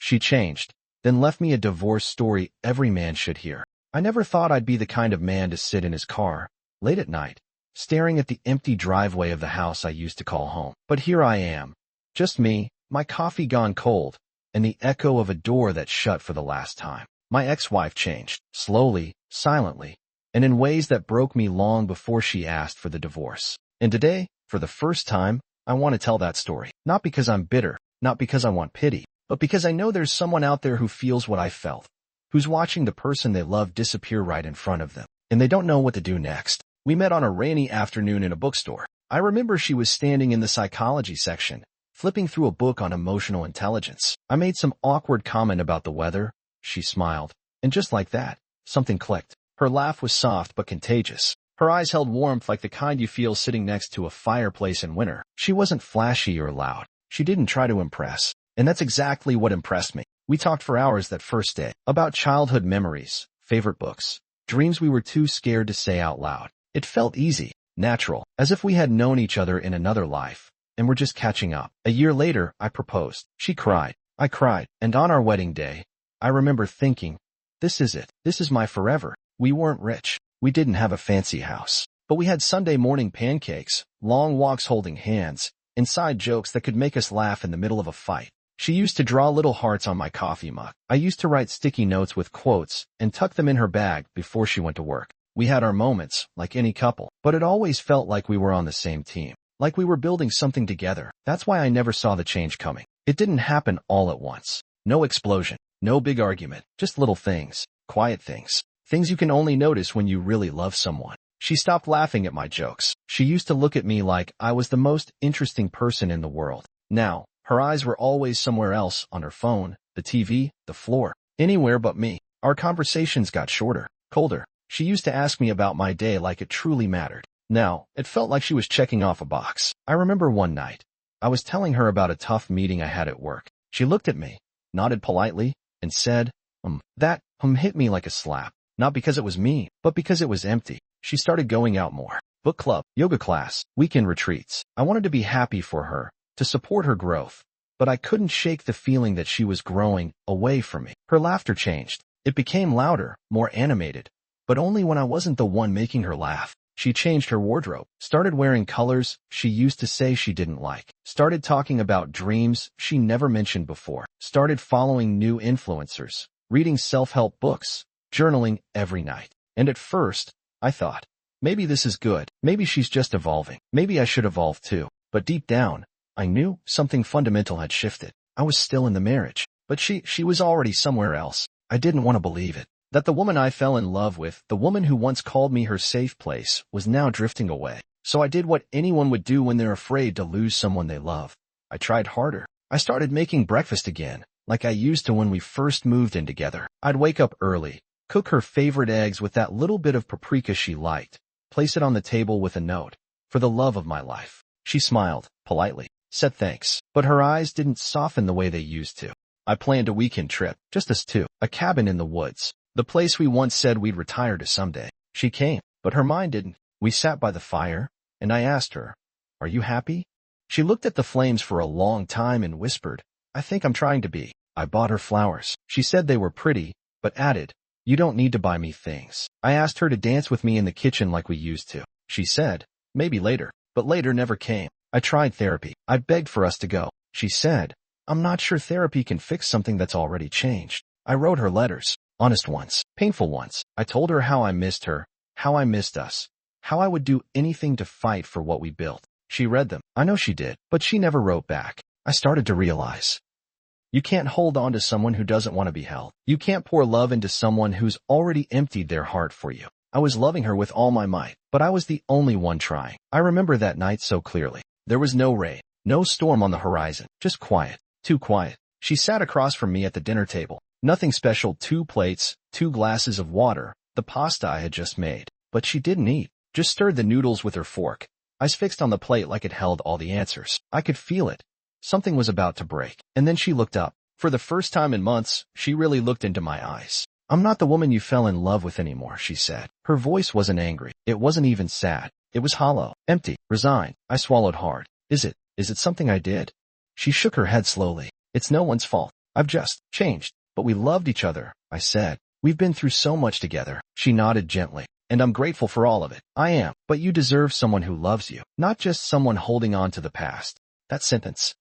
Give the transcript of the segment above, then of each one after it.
She changed, then left me a divorce story every man should hear. I never thought I'd be the kind of man to sit in his car, late at night, staring at the empty driveway of the house I used to call home. But here I am. Just me, my coffee gone cold, and the echo of a door that shut for the last time. My ex-wife changed, slowly, silently, and in ways that broke me long before she asked for the divorce. And today, for the first time, I want to tell that story. Not because I'm bitter, not because I want pity, but because I know there's someone out there who feels what I felt, who's watching the person they love disappear right in front of them, and they don't know what to do next. We met on a rainy afternoon in a bookstore. I remember she was standing in the psychology section, flipping through a book on emotional intelligence. I made some awkward comment about the weather. She smiled, and just like that, something clicked. Her laugh was soft but contagious. Her eyes held warmth like the kind you feel sitting next to a fireplace in winter. She wasn't flashy or loud. She didn't try to impress. And that's exactly what impressed me. We talked for hours that first day, about childhood memories, favorite books, dreams we were too scared to say out loud. It felt easy, natural, as if we had known each other in another life, and were just catching up. A year later, I proposed. She cried. I cried. And on our wedding day, I remember thinking, this is it. This is my forever. We weren't rich. We didn't have a fancy house. But we had Sunday morning pancakes, long walks holding hands, inside jokes that could make us laugh in the middle of a fight. She used to draw little hearts on my coffee mug. I used to write sticky notes with quotes and tuck them in her bag before she went to work. We had our moments, like any couple, but it always felt like we were on the same team, like we were building something together. That's why I never saw the change coming. It didn't happen all at once. No explosion, no big argument, just little things, quiet things, things you can only notice when you really love someone. She stopped laughing at my jokes. She used to look at me like I was the most interesting person in the world. Now, her eyes were always somewhere else, on her phone, the TV, the floor, anywhere but me. Our conversations got shorter, colder. She used to ask me about my day like it truly mattered. Now, it felt like she was checking off a box. I remember one night, I was telling her about a tough meeting I had at work. She looked at me, nodded politely, and said, That hit me like a slap. Not because it was me, but because it was empty. She started going out more. Book club, yoga class, weekend retreats. I wanted to be happy for her, to support her growth, but I couldn't shake the feeling that she was growing away from me. Her laughter changed. It became louder, more animated, but only when I wasn't the one making her laugh. She changed her wardrobe, started wearing colors she used to say she didn't like, started talking about dreams she never mentioned before, started following new influencers, reading self-help books, journaling every night. And at first, I thought, maybe this is good. Maybe she's just evolving. Maybe I should evolve too. But deep down, I knew something fundamental had shifted. I was still in the marriage, but she was already somewhere else. I didn't want to believe it. That the woman I fell in love with, the woman who once called me her safe place, was now drifting away. So I did what anyone would do when they're afraid to lose someone they love. I tried harder. I started making breakfast again, like I used to when we first moved in together. I'd wake up early, cook her favorite eggs with that little bit of paprika she liked, place it on the table with a note, "For the love of my life." She smiled, politely, said thanks, but her eyes didn't soften the way they used to. I planned a weekend trip, just us two, a cabin in the woods, the place we once said we'd retire to someday. She came, but her mind didn't. We sat by the fire, and I asked her, "Are you happy?" She looked at the flames for a long time and whispered, "I think I'm trying to be." I bought her flowers. She said they were pretty, but added, "You don't need to buy me things." I asked her to dance with me in the kitchen like we used to. She said, "Maybe later," but later never came. I tried therapy. I begged for us to go. She said, "I'm not sure therapy can fix something that's already changed." I wrote her letters, honest ones, painful ones. I told her how I missed her, how I missed us, how I would do anything to fight for what we built. She read them. I know she did, but she never wrote back. I started to realize, you can't hold on to someone who doesn't want to be held. You can't pour love into someone who's already emptied their heart for you. I was loving her with all my might, but I was the only one trying. I remember that night so clearly. There was no rain, no storm on the horizon, just quiet, too quiet. She sat across from me at the dinner table. Nothing special, 2 plates, 2 glasses of water, the pasta I had just made. But she didn't eat, just stirred the noodles with her fork. Eyes fixed on the plate like it held all the answers. I could feel it. Something was about to break. And then she looked up. For the first time in months, she really looked into my eyes. "I'm not the woman you fell in love with anymore," she said. Her voice wasn't angry. It wasn't even sad. It was hollow, empty, resigned. I swallowed hard. Is it something I did?" She shook her head slowly. "It's no one's fault. I've just changed. But we loved each other, I said. We've been through so much together. She nodded gently. And I'm grateful for all of it. I am. But you deserve someone who loves you, not just someone holding on to the past. That sentence.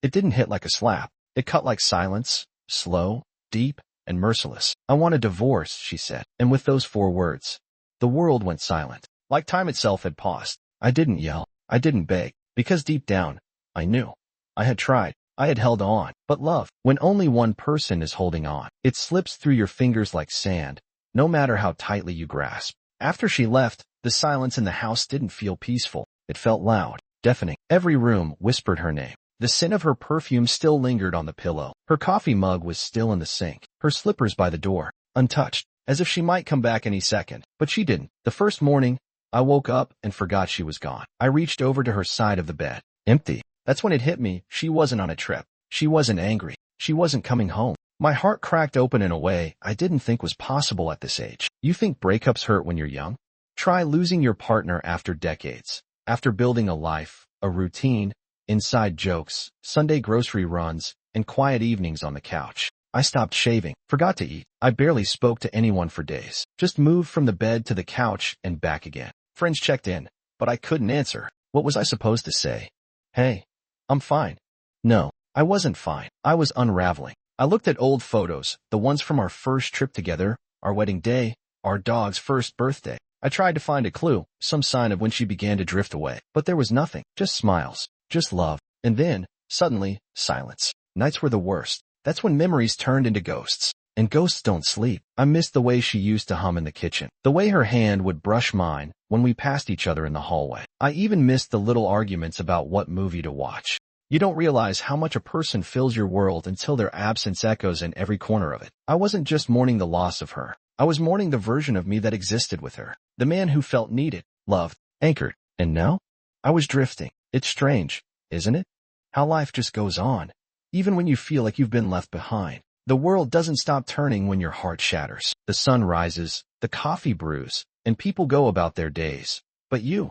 It didn't hit like a slap. It cut like silence, slow, deep, and merciless. I want a divorce, she said. And with those 4 words, the world went silent. Like time itself had paused. I didn't yell. I didn't beg. Because deep down, I knew. I had tried. I had held on. But love, when only one person is holding on, it slips through your fingers like sand, no matter how tightly you grasp. After she left, the silence in the house didn't feel peaceful. It felt loud, deafening. Every room whispered her name. The scent of her perfume still lingered on the pillow. Her coffee mug was still in the sink. Her slippers by the door, untouched, as if she might come back any second. But she didn't. The first morning, I woke up and forgot she was gone. I reached over to her side of the bed. Empty. That's when it hit me. She wasn't on a trip. She wasn't angry. She wasn't coming home. My heart cracked open in a way I didn't think was possible at this age. You think breakups hurt when you're young? Try losing your partner after decades. After building a life, a routine, inside jokes, Sunday grocery runs, and quiet evenings on the couch. I stopped shaving, forgot to eat. I barely spoke to anyone for days. Just moved from the bed to the couch and back again. Friends checked in, but I couldn't answer. What was I supposed to say? Hey, I'm fine. No, I wasn't fine. I was unraveling. I looked at old photos, the ones from our first trip together, our wedding day, our dog's first birthday. I tried to find a clue, some sign of when she began to drift away. But there was nothing, just smiles, just love. And then, suddenly, silence. Nights were the worst. That's when memories turned into ghosts. And ghosts don't sleep. I missed the way she used to hum in the kitchen, the way her hand would brush mine when we passed each other in the hallway. I even missed the little arguments about what movie to watch. You don't realize how much a person fills your world until their absence echoes in every corner of it. I wasn't just mourning the loss of her. I was mourning the version of me that existed with her. The man who felt needed, loved, anchored. And now? I was drifting. It's strange, isn't it? How life just goes on, even when you feel like you've been left behind. The world doesn't stop turning when your heart shatters. The sun rises, the coffee brews, and people go about their days. But you're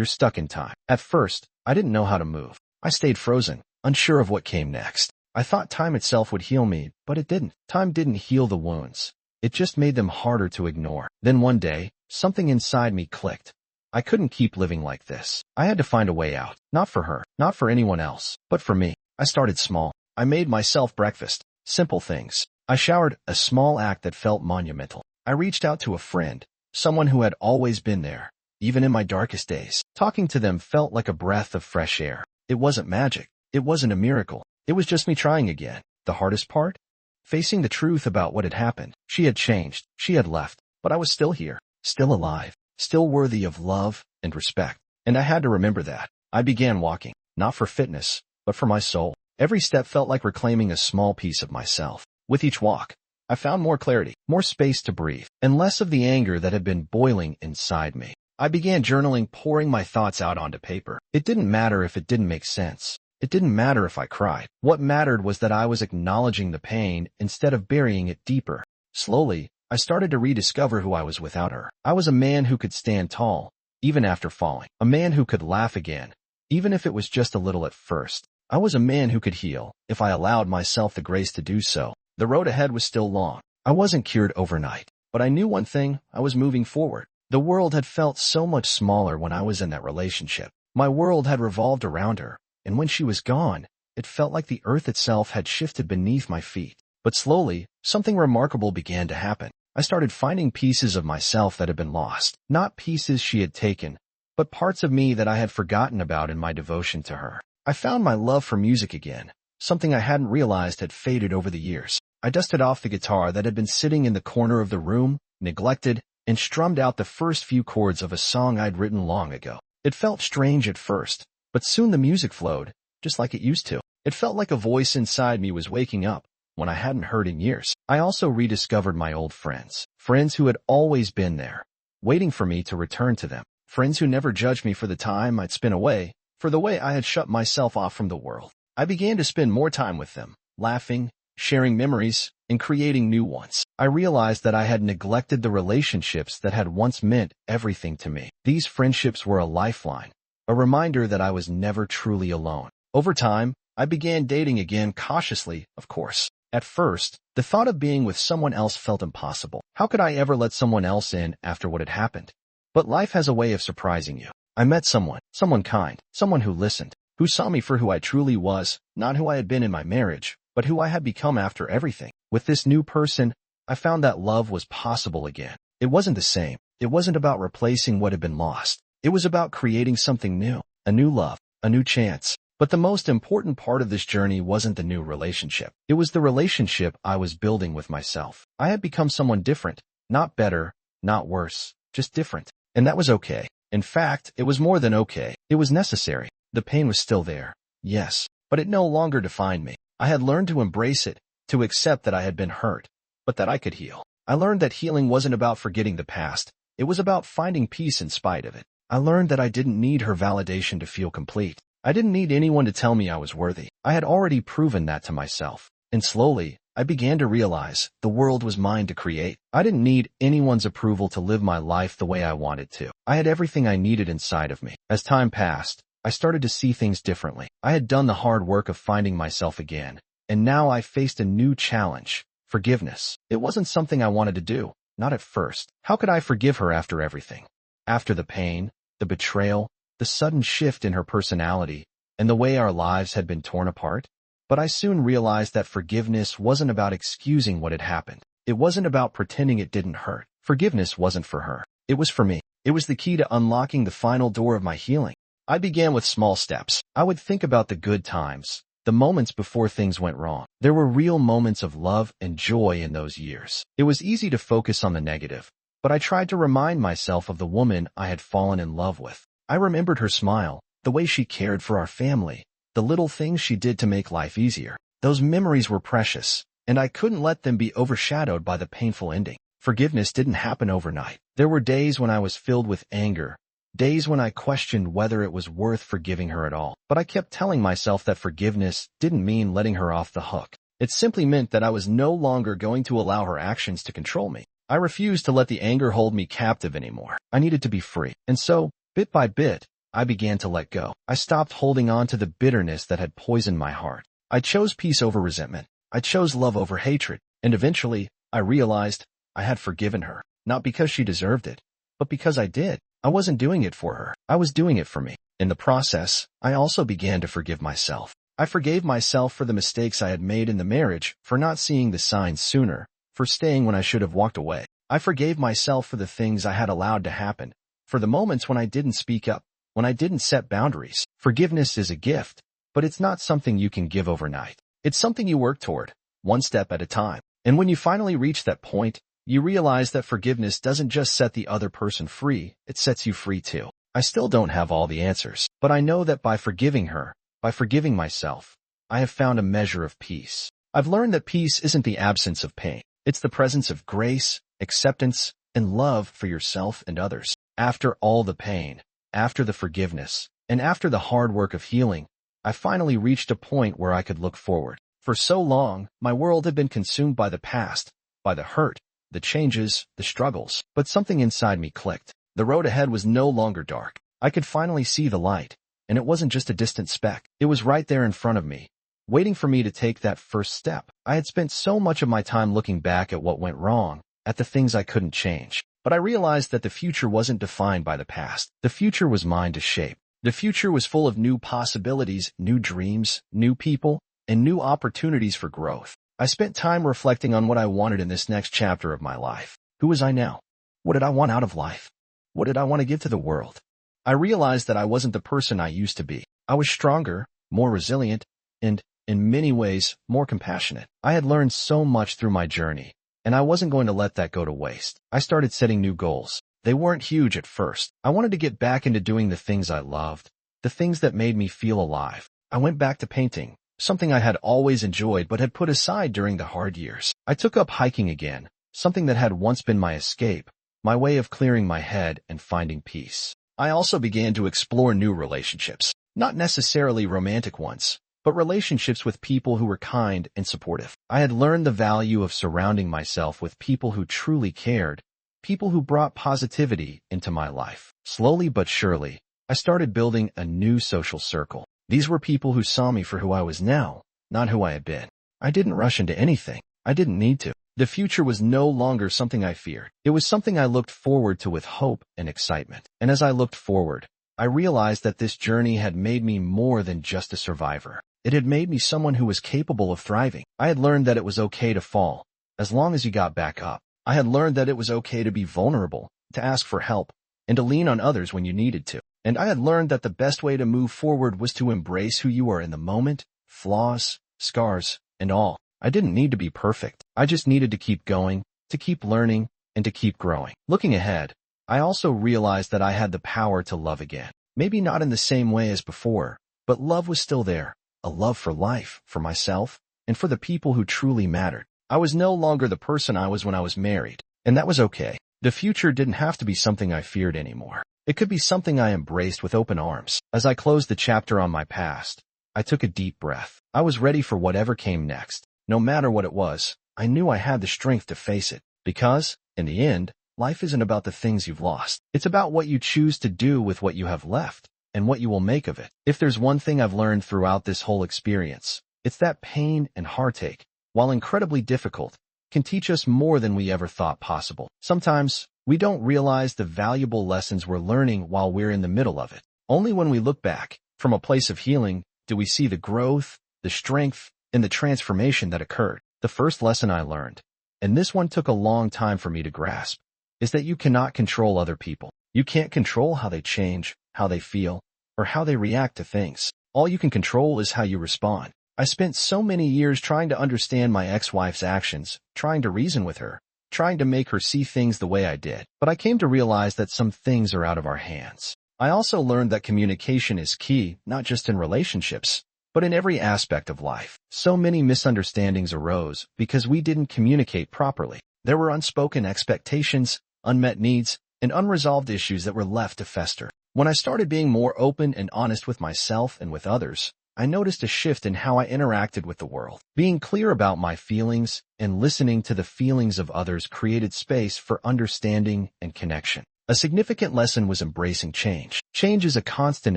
stuck in time. At first, I didn't know how to move. I stayed frozen, unsure of what came next. I thought time itself would heal me, but it didn't. Time didn't heal the wounds. It just made them harder to ignore. Then one day, something inside me clicked. I couldn't keep living like this. I had to find a way out. Not for her, not for anyone else, but for me. I started small. I made myself breakfast. Simple things. I showered, a small act that felt monumental. I reached out to a friend, someone who had always been there, even in my darkest days. Talking to them felt like a breath of fresh air. It wasn't magic. It wasn't a miracle. It was just me trying again. The hardest part? Facing the truth about what had happened. She had changed. She had left. But I was still here. Still alive. Still worthy of love and respect. And I had to remember that. I began walking. Not for fitness, but for my soul. Every step felt like reclaiming a small piece of myself. With each walk, I found more clarity, more space to breathe, and less of the anger that had been boiling inside me. I began journaling, pouring my thoughts out onto paper. It didn't matter if it didn't make sense. It didn't matter if I cried. What mattered was that I was acknowledging the pain instead of burying it deeper. Slowly, I started to rediscover who I was without her. I was a man who could stand tall, even after falling. A man who could laugh again, even if it was just a little at first. I was a man who could heal, if I allowed myself the grace to do so. The road ahead was still long. I wasn't cured overnight, but I knew one thing: I was moving forward. The world had felt so much smaller when I was in that relationship. My world had revolved around her, and when she was gone, it felt like the earth itself had shifted beneath my feet. But slowly, something remarkable began to happen. I started finding pieces of myself that had been lost. Not pieces she had taken, but parts of me that I had forgotten about in my devotion to her. I found my love for music again, something I hadn't realized had faded over the years. I dusted off the guitar that had been sitting in the corner of the room, neglected, and strummed out the first few chords of a song I'd written long ago. It felt strange at first, but soon the music flowed, just like it used to. It felt like a voice inside me was waking up, when I hadn't heard in years. I also rediscovered my old friends. Friends who had always been there, waiting for me to return to them. Friends who never judged me for the time I'd spent away, for the way I had shut myself off from the world. I began to spend more time with them, laughing, sharing memories, and creating new ones. I realized that I had neglected the relationships that had once meant everything to me. These friendships were a lifeline, a reminder that I was never truly alone. Over time, I began dating again cautiously, of course. At first, the thought of being with someone else felt impossible. How could I ever let someone else in after what had happened? But life has a way of surprising you. I met someone kind, someone who listened, who saw me for who I truly was, not who I had been in my marriage, but who I had become after everything. With this new person, I found that love was possible again. It wasn't the same. It wasn't about replacing what had been lost. It was about creating something new, a new love, a new chance. But the most important part of this journey wasn't the new relationship. It was the relationship I was building with myself. I had become someone different, not better, not worse, just different. And that was okay. In fact, it was more than okay. It was necessary. The pain was still there, yes, but it no longer defined me. I had learned to embrace it, to accept that I had been hurt, but that I could heal. I learned that healing wasn't about forgetting the past. It was about finding peace in spite of it. I learned that I didn't need her validation to feel complete. I didn't need anyone to tell me I was worthy. I had already proven that to myself. And slowly, I began to realize the world was mine to create. I didn't need anyone's approval to live my life the way I wanted to. I had everything I needed inside of me. As time passed, I started to see things differently. I had done the hard work of finding myself again, and now I faced a new challenge: forgiveness. It wasn't something I wanted to do, not at first. How could I forgive her after everything? After the pain, the betrayal, the sudden shift in her personality, and the way our lives had been torn apart? But I soon realized that forgiveness wasn't about excusing what had happened. It wasn't about pretending it didn't hurt. Forgiveness wasn't for her. It was for me. It was the key to unlocking the final door of my healing. I began with small steps. I would think about the good times, the moments before things went wrong. There were real moments of love and joy in those years. It was easy to focus on the negative, but I tried to remind myself of the woman I had fallen in love with. I remembered her smile, the way she cared for our family, the little things she did to make life easier. Those memories were precious, and I couldn't let them be overshadowed by the painful ending. Forgiveness didn't happen overnight. There were days when I was filled with anger, days when I questioned whether it was worth forgiving her at all. But I kept telling myself that forgiveness didn't mean letting her off the hook. It simply meant that I was no longer going to allow her actions to control me. I refused to let the anger hold me captive anymore. I needed to be free. And so, bit by bit, I began to let go. I stopped holding on to the bitterness that had poisoned my heart. I chose peace over resentment. I chose love over hatred. And eventually, I realized I had forgiven her, not because she deserved it, but because I did. I wasn't doing it for her. I was doing it for me. In the process, I also began to forgive myself. I forgave myself for the mistakes I had made in the marriage, for not seeing the signs sooner, for staying when I should have walked away. I forgave myself for the things I had allowed to happen, for the moments when I didn't speak up, when I didn't set boundaries. Forgiveness is a gift, but it's not something you can give overnight. It's something you work toward, one step at a time. And when you finally reach that point, you realize that forgiveness doesn't just set the other person free, it sets you free too. I still don't have all the answers, but I know that by forgiving her, by forgiving myself, I have found a measure of peace. I've learned that peace isn't the absence of pain. It's the presence of grace, acceptance, and love for yourself and others. After all the pain, after the forgiveness, and after the hard work of healing, I finally reached a point where I could look forward. For so long, my world had been consumed by the past, by the hurt, the changes, the struggles. But something inside me clicked. The road ahead was no longer dark. I could finally see the light, and it wasn't just a distant speck. It was right there in front of me, waiting for me to take that first step. I had spent so much of my time looking back at what went wrong, at the things I couldn't change. But I realized that the future wasn't defined by the past. The future was mine to shape. The future was full of new possibilities, new dreams, new people, and new opportunities for growth. I spent time reflecting on what I wanted in this next chapter of my life. Who was I now? What did I want out of life? What did I want to give to the world? I realized that I wasn't the person I used to be. I was stronger, more resilient, and, in many ways, more compassionate. I had learned so much through my journey, and I wasn't going to let that go to waste. I started setting new goals. They weren't huge at first. I wanted to get back into doing the things I loved, the things that made me feel alive. I went back to painting, something I had always enjoyed but had put aside during the hard years. I took up hiking again, something that had once been my escape, my way of clearing my head and finding peace. I also began to explore new relationships, not necessarily romantic ones, but relationships with people who were kind and supportive. I had learned the value of surrounding myself with people who truly cared, people who brought positivity into my life. Slowly but surely, I started building a new social circle. These were people who saw me for who I was now, not who I had been. I didn't rush into anything. I didn't need to. The future was no longer something I feared. It was something I looked forward to with hope and excitement. And as I looked forward, I realized that this journey had made me more than just a survivor. It had made me someone who was capable of thriving. I had learned that it was okay to fall, as long as you got back up. I had learned that it was okay to be vulnerable, to ask for help, and to lean on others when you needed to. And I had learned that the best way to move forward was to embrace who you are in the moment, flaws, scars, and all. I didn't need to be perfect. I just needed to keep going, to keep learning, and to keep growing. Looking ahead, I also realized that I had the power to love again. Maybe not in the same way as before, but love was still there. A love for life, for myself, and for the people who truly mattered. I was no longer the person I was when I was married, and that was okay. The future didn't have to be something I feared anymore. It could be something I embraced with open arms. As I closed the chapter on my past, I took a deep breath. I was ready for whatever came next. No matter what it was, I knew I had the strength to face it. Because, in the end, life isn't about the things you've lost. It's about what you choose to do with what you have left, and what you will make of it. If there's one thing I've learned throughout this whole experience, it's that pain and heartache, while incredibly difficult, can teach us more than we ever thought possible. Sometimes, we don't realize the valuable lessons we're learning while we're in the middle of it. Only when we look back, from a place of healing, do we see the growth, the strength, and the transformation that occurred. The first lesson I learned, and this one took a long time for me to grasp, is that you cannot control other people. You can't control how they change, how they feel, or how they react to things. All you can control is how you respond. I spent so many years trying to understand my ex-wife's actions, trying to reason with her, trying to make her see things the way I did. But I came to realize that some things are out of our hands. I also learned that communication is key, not just in relationships, but in every aspect of life. So many misunderstandings arose because we didn't communicate properly. There were unspoken expectations, unmet needs, and unresolved issues that were left to fester. When I started being more open and honest with myself and with others, I noticed a shift in how I interacted with the world. Being clear about my feelings and listening to the feelings of others created space for understanding and connection. A significant lesson was embracing change. Change is a constant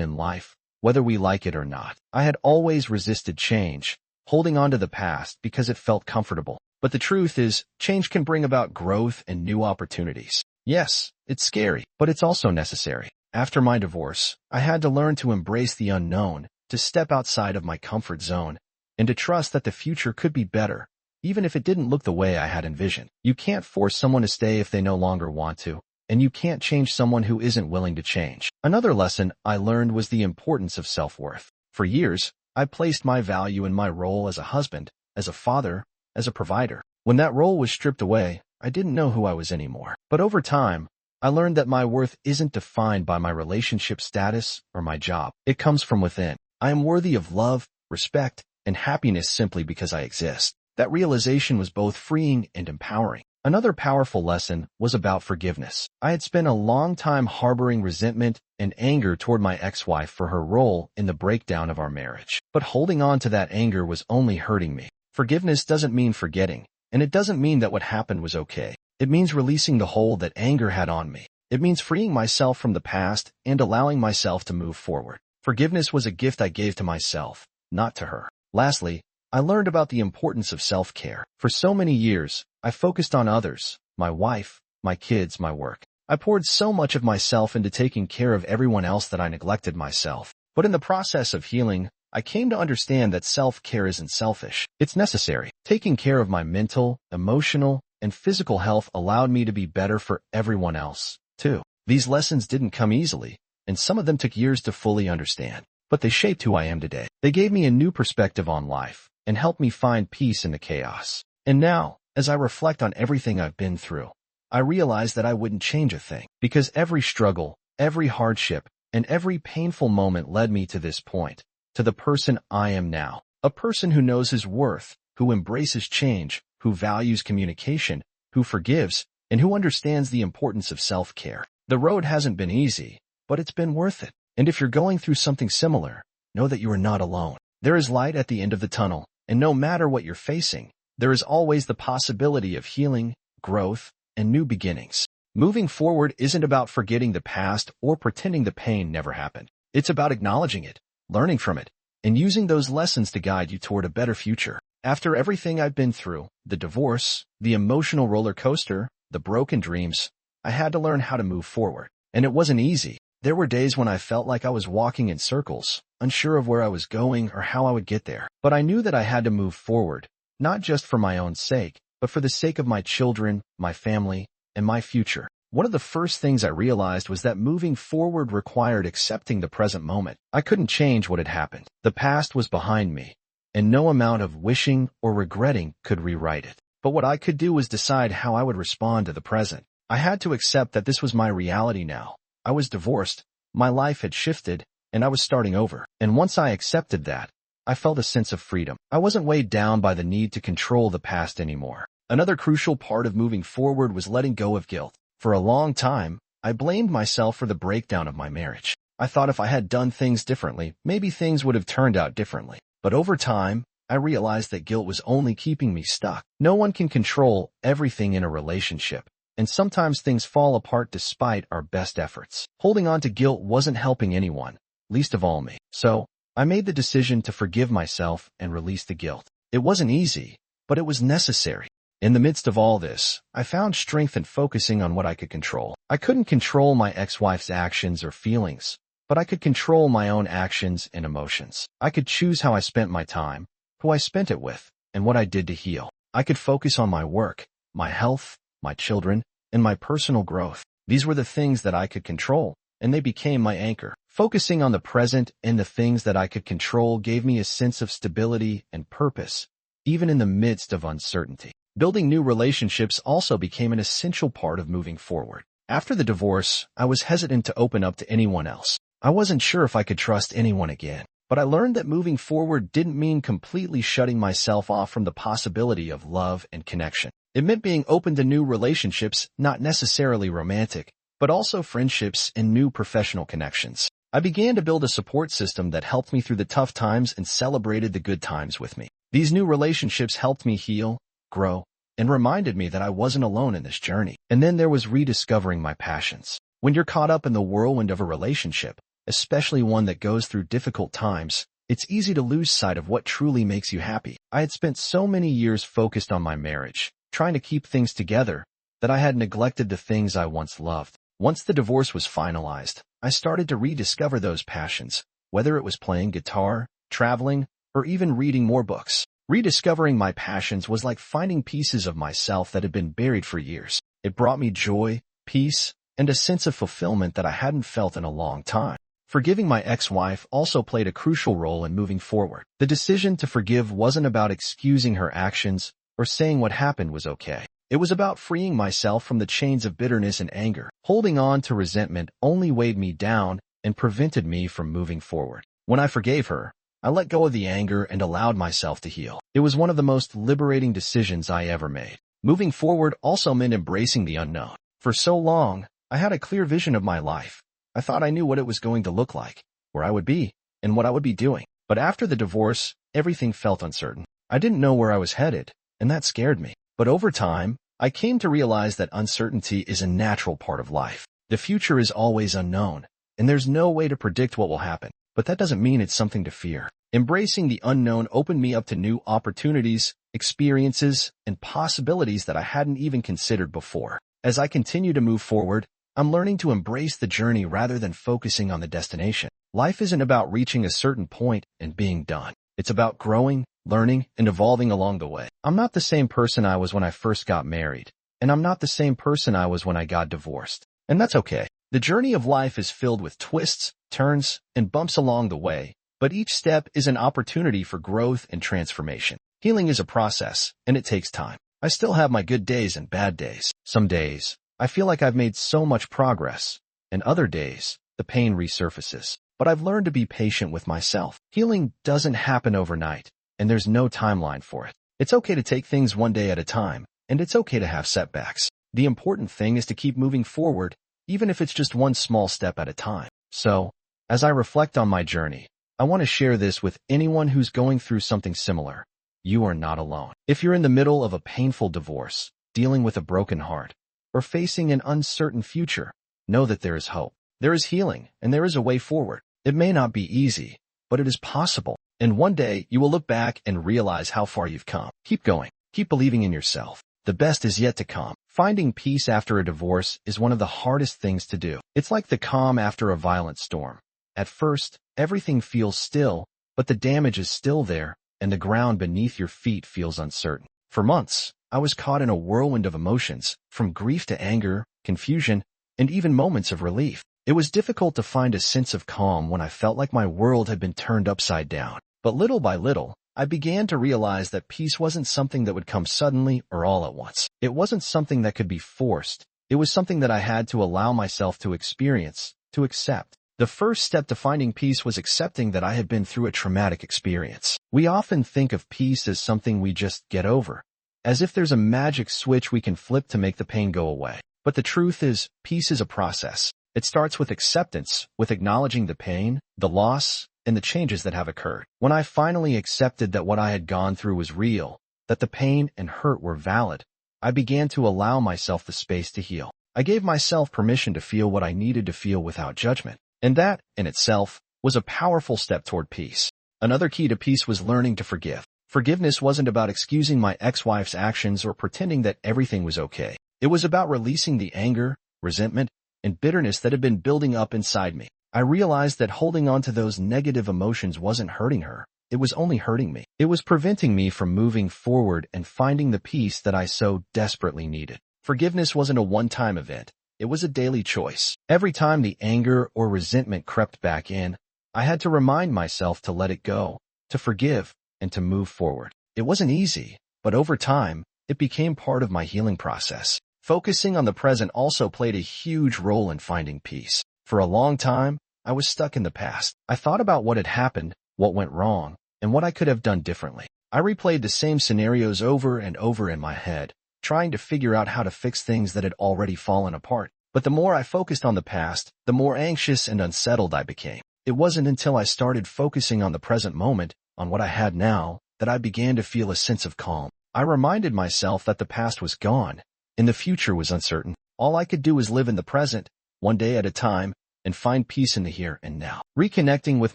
in life, whether we like it or not. I had always resisted change, holding on to the past because it felt comfortable. But the truth is, change can bring about growth and new opportunities. Yes, it's scary, but it's also necessary. After my divorce, I had to learn to embrace the unknown, to step outside of my comfort zone, and to trust that the future could be better, even if it didn't look the way I had envisioned. You can't force someone to stay if they no longer want to, and you can't change someone who isn't willing to change. Another lesson I learned was the importance of self-worth. For years, I placed my value in my role as a husband, as a father, as a provider. When that role was stripped away, I didn't know who I was anymore. But over time, I learned that my worth isn't defined by my relationship status or my job. It comes from within. I am worthy of love, respect, and happiness simply because I exist. That realization was both freeing and empowering. Another powerful lesson was about forgiveness. I had spent a long time harboring resentment and anger toward my ex-wife for her role in the breakdown of our marriage. But holding on to that anger was only hurting me. Forgiveness doesn't mean forgetting, and it doesn't mean that what happened was okay. It means releasing the hold that anger had on me. It means freeing myself from the past and allowing myself to move forward. Forgiveness was a gift I gave to myself, not to her. Lastly, I learned about the importance of self-care. For so many years, I focused on others, my wife, my kids, my work. I poured so much of myself into taking care of everyone else that I neglected myself. But in the process of healing, I came to understand that self-care isn't selfish. It's necessary. Taking care of my mental, emotional, and physical health allowed me to be better for everyone else, too. These lessons didn't come easily, and some of them took years to fully understand. But they shaped who I am today. They gave me a new perspective on life and helped me find peace in the chaos. And now, as I reflect on everything I've been through, I realize that I wouldn't change a thing, because every struggle, every hardship, and every painful moment led me to this point, to the person I am now. A person who knows his worth, who embraces change, who values communication, who forgives, and who understands the importance of self-care. The road hasn't been easy, but it's been worth it. And if you're going through something similar, know that you are not alone. There is light at the end of the tunnel, and no matter what you're facing, there is always the possibility of healing, growth, and new beginnings. Moving forward isn't about forgetting the past or pretending the pain never happened. It's about acknowledging it, learning from it, and using those lessons to guide you toward a better future. After everything I've been through, the divorce, the emotional roller coaster, the broken dreams, I had to learn how to move forward. And it wasn't easy. There were days when I felt like I was walking in circles, unsure of where I was going or how I would get there. But I knew that I had to move forward, not just for my own sake, but for the sake of my children, my family, and my future. One of the first things I realized was that moving forward required accepting the present moment. I couldn't change what had happened. The past was behind me, and no amount of wishing or regretting could rewrite it. But what I could do was decide how I would respond to the present. I had to accept that this was my reality now. I was divorced, my life had shifted, and I was starting over. And once I accepted that, I felt a sense of freedom. I wasn't weighed down by the need to control the past anymore. Another crucial part of moving forward was letting go of guilt. For a long time, I blamed myself for the breakdown of my marriage. I thought if I had done things differently, maybe things would have turned out differently. But over time, I realized that guilt was only keeping me stuck. No one can control everything in a relationship, and sometimes things fall apart despite our best efforts. Holding on to guilt wasn't helping anyone, least of all me. So, I made the decision to forgive myself and release the guilt. It wasn't easy, but it was necessary. In the midst of all this, I found strength in focusing on what I could control. I couldn't control my ex-wife's actions or feelings, but I could control my own actions and emotions. I could choose how I spent my time, who I spent it with, and what I did to heal. I could focus on my work, my health, my children, and my personal growth. These were the things that I could control, and they became my anchor. Focusing on the present and the things that I could control gave me a sense of stability and purpose, even in the midst of uncertainty. Building new relationships also became an essential part of moving forward. After the divorce, I was hesitant to open up to anyone else. I wasn't sure if I could trust anyone again. But I learned that moving forward didn't mean completely shutting myself off from the possibility of love and connection. It meant being open to new relationships, not necessarily romantic, but also friendships and new professional connections. I began to build a support system that helped me through the tough times and celebrated the good times with me. These new relationships helped me heal, grow, and reminded me that I wasn't alone in this journey. And then there was rediscovering my passions. When you're caught up in the whirlwind of a relationship, especially one that goes through difficult times, it's easy to lose sight of what truly makes you happy. I had spent so many years focused on my marriage, trying to keep things together, that I had neglected the things I once loved. Once the divorce was finalized, I started to rediscover those passions, whether it was playing guitar, traveling, or even reading more books. Rediscovering my passions was like finding pieces of myself that had been buried for years. It brought me joy, peace, and a sense of fulfillment that I hadn't felt in a long time. Forgiving my ex-wife also played a crucial role in moving forward. The decision to forgive wasn't about excusing her actions or saying what happened was okay. It was about freeing myself from the chains of bitterness and anger. Holding on to resentment only weighed me down and prevented me from moving forward. When I forgave her, I let go of the anger and allowed myself to heal. It was one of the most liberating decisions I ever made. Moving forward also meant embracing the unknown. For so long, I had a clear vision of my life. I thought I knew what it was going to look like, where I would be, and what I would be doing. But after the divorce, everything felt uncertain. I didn't know where I was headed, and that scared me. But over time, I came to realize that uncertainty is a natural part of life. The future is always unknown, and there's no way to predict what will happen. But that doesn't mean it's something to fear. Embracing the unknown opened me up to new opportunities, experiences, and possibilities that I hadn't even considered before. As I continue to move forward, I'm learning to embrace the journey rather than focusing on the destination. Life isn't about reaching a certain point and being done. It's about growing, learning, and evolving along the way. I'm not the same person I was when I first got married, and I'm not the same person I was when I got divorced. And that's okay. The journey of life is filled with twists, turns, and bumps along the way, but each step is an opportunity for growth and transformation. Healing is a process, and it takes time. I still have my good days and bad days. Some days, I feel like I've made so much progress, and other days, the pain resurfaces. But I've learned to be patient with myself. Healing doesn't happen overnight, and there's no timeline for it. It's okay to take things one day at a time, and it's okay to have setbacks. The important thing is to keep moving forward, even if it's just one small step at a time. So, as I reflect on my journey, I want to share this with anyone who's going through something similar. You are not alone. If you're in the middle of a painful divorce, dealing with a broken heart, or facing an uncertain future, know that there is hope. There is healing, and there is a way forward. It may not be easy, but it is possible. And one day, you will look back and realize how far you've come. Keep going. Keep believing in yourself. The best is yet to come. Finding peace after a divorce is one of the hardest things to do. It's like the calm after a violent storm. At first, everything feels still, but the damage is still there, and the ground beneath your feet feels uncertain. For months, I was caught in a whirlwind of emotions, from grief to anger, confusion, and even moments of relief. It was difficult to find a sense of calm when I felt like my world had been turned upside down. But little by little, I began to realize that peace wasn't something that would come suddenly or all at once. It wasn't something that could be forced. It was something that I had to allow myself to experience, to accept. The first step to finding peace was accepting that I had been through a traumatic experience. We often think of peace as something we just get over, as if there's a magic switch we can flip to make the pain go away. But the truth is, peace is a process. It starts with acceptance, with acknowledging the pain, the loss, and the changes that have occurred. When I finally accepted that what I had gone through was real, that the pain and hurt were valid, I began to allow myself the space to heal. I gave myself permission to feel what I needed to feel without judgment. And that, in itself, was a powerful step toward peace. Another key to peace was learning to forgive. Forgiveness wasn't about excusing my ex-wife's actions or pretending that everything was okay. It was about releasing the anger, resentment, and bitterness that had been building up inside me. I realized that holding on to those negative emotions wasn't hurting her. It was only hurting me. It was preventing me from moving forward and finding the peace that I so desperately needed. Forgiveness wasn't a one-time event. It was a daily choice. Every time the anger or resentment crept back in, I had to remind myself to let it go, to forgive, and to move forward. It wasn't easy, but over time, it became part of my healing process. Focusing on the present also played a huge role in finding peace. For a long time, I was stuck in the past. I thought about what had happened, what went wrong, and what I could have done differently. I replayed the same scenarios over and over in my head, trying to figure out how to fix things that had already fallen apart. But the more I focused on the past, the more anxious and unsettled I became. It wasn't until I started focusing on the present moment, on what I had now, that I began to feel a sense of calm. I reminded myself that the past was gone, and the future was uncertain. All I could do was live in the present, one day at a time, and find peace in the here and now. Reconnecting with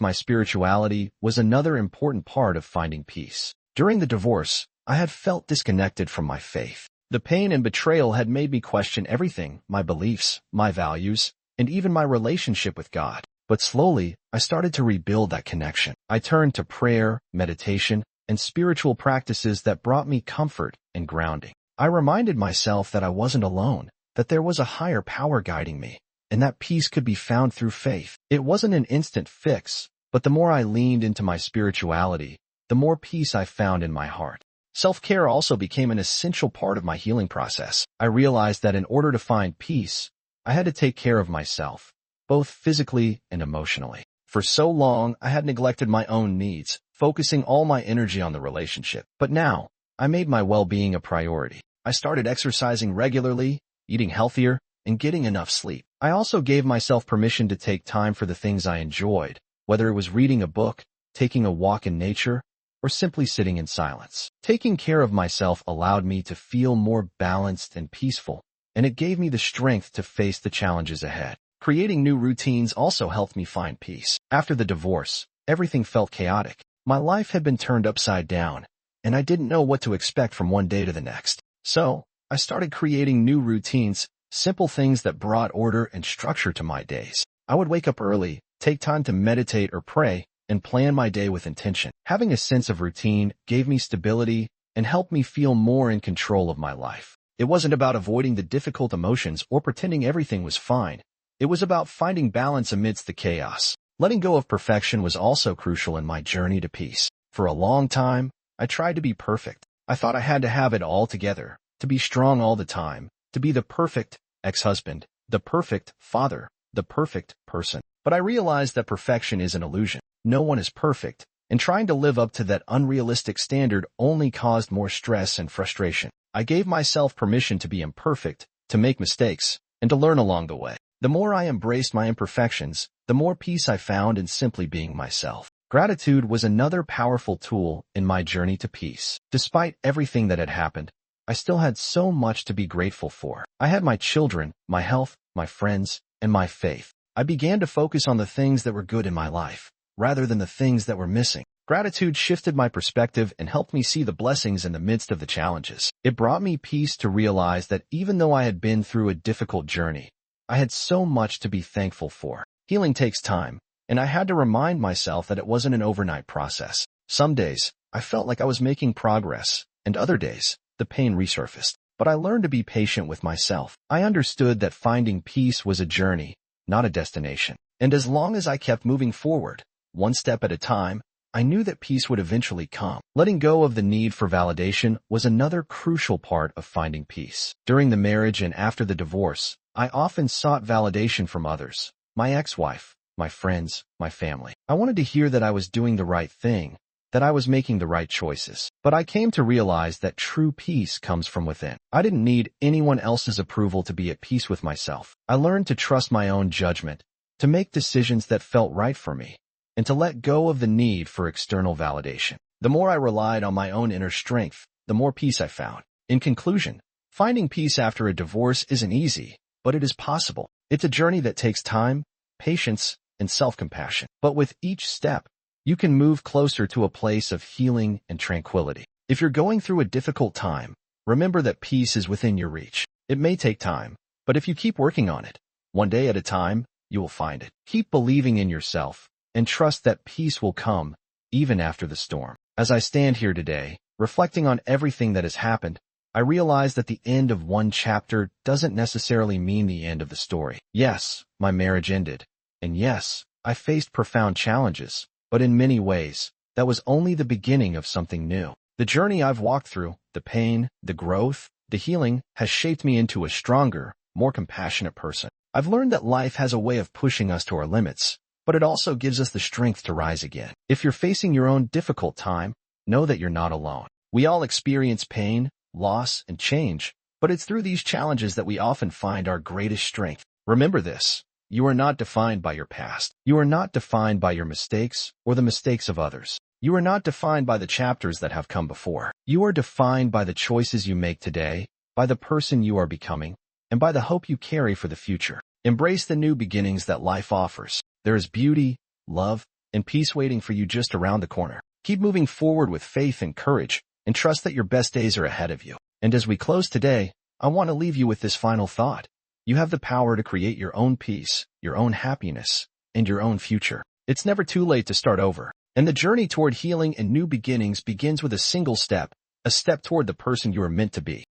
my spirituality was another important part of finding peace. During the divorce, I had felt disconnected from my faith. The pain and betrayal had made me question everything, my beliefs, my values, and even my relationship with God. But slowly, I started to rebuild that connection. I turned to prayer, meditation, and spiritual practices that brought me comfort and grounding. I reminded myself that I wasn't alone, that there was a higher power guiding me, and that peace could be found through faith. It wasn't an instant fix, but the more I leaned into my spirituality, the more peace I found in my heart. Self-care also became an essential part of my healing process. I realized that in order to find peace, I had to take care of myself, both physically and emotionally. For so long, I had neglected my own needs, focusing all my energy on the relationship. But now, I made my well-being a priority. I started exercising regularly, eating healthier, and getting enough sleep. I also gave myself permission to take time for the things I enjoyed, whether it was reading a book, taking a walk in nature, or simply sitting in silence. Taking care of myself allowed me to feel more balanced and peaceful, and it gave me the strength to face the challenges ahead. Creating new routines also helped me find peace. After the divorce, everything felt chaotic. My life had been turned upside down, and I didn't know what to expect from one day to the next. So, I started creating new routines, simple things that brought order and structure to my days. I would wake up early, take time to meditate or pray, and plan my day with intention. Having a sense of routine gave me stability and helped me feel more in control of my life. It wasn't about avoiding the difficult emotions or pretending everything was fine. It was about finding balance amidst the chaos. Letting go of perfection was also crucial in my journey to peace. For a long time, I tried to be perfect. I thought I had to have it all together, to be strong all the time, to be the perfect ex-husband, the perfect father, the perfect person. But I realized that perfection is an illusion. No one is perfect, and trying to live up to that unrealistic standard only caused more stress and frustration. I gave myself permission to be imperfect, to make mistakes, and to learn along the way. The more I embraced my imperfections, the more peace I found in simply being myself. Gratitude was another powerful tool in my journey to peace. Despite everything that had happened, I still had so much to be grateful for. I had my children, my health, my friends, and my faith. I began to focus on the things that were good in my life, rather than the things that were missing. Gratitude shifted my perspective and helped me see the blessings in the midst of the challenges. It brought me peace to realize that even though I had been through a difficult journey, I had so much to be thankful for. Healing takes time, and I had to remind myself that it wasn't an overnight process. Some days, I felt like I was making progress, and other days, the pain resurfaced. But I learned to be patient with myself. I understood that finding peace was a journey, not a destination. And as long as I kept moving forward, one step at a time, I knew that peace would eventually come. Letting go of the need for validation was another crucial part of finding peace. During the marriage and after the divorce, I often sought validation from others, my ex-wife, my friends, my family. I wanted to hear that I was doing the right thing, that I was making the right choices. But I came to realize that true peace comes from within. I didn't need anyone else's approval to be at peace with myself. I learned to trust my own judgment, to make decisions that felt right for me, and to let go of the need for external validation. The more I relied on my own inner strength, the more peace I found. In conclusion, finding peace after a divorce isn't easy, but it is possible. It's a journey that takes time, patience, and self-compassion. But with each step, you can move closer to a place of healing and tranquility. If you're going through a difficult time, remember that peace is within your reach. It may take time, but if you keep working on it, one day at a time, you will find it. Keep believing in yourself, and trust that peace will come, even after the storm. As I stand here today, reflecting on everything that has happened, I realize that the end of one chapter doesn't necessarily mean the end of the story. Yes, my marriage ended, and yes, I faced profound challenges, but in many ways, that was only the beginning of something new. The journey I've walked through, the pain, the growth, the healing, has shaped me into a stronger, more compassionate person. I've learned that life has a way of pushing us to our limits, but it also gives us the strength to rise again. If you're facing your own difficult time, know that you're not alone. We all experience pain, loss, and change, but it's through these challenges that we often find our greatest strength. Remember this: you are not defined by your past. You are not defined by your mistakes or the mistakes of others. You are not defined by the chapters that have come before. You are defined by the choices you make today, by the person you are becoming, and by the hope you carry for the future. Embrace the new beginnings that life offers. There is beauty, love, and peace waiting for you just around the corner. Keep moving forward with faith and courage, and trust that your best days are ahead of you. And as we close today, I want to leave you with this final thought. You have the power to create your own peace, your own happiness, and your own future. It's never too late to start over. And the journey toward healing and new beginnings begins with a single step, a step toward the person you are meant to be.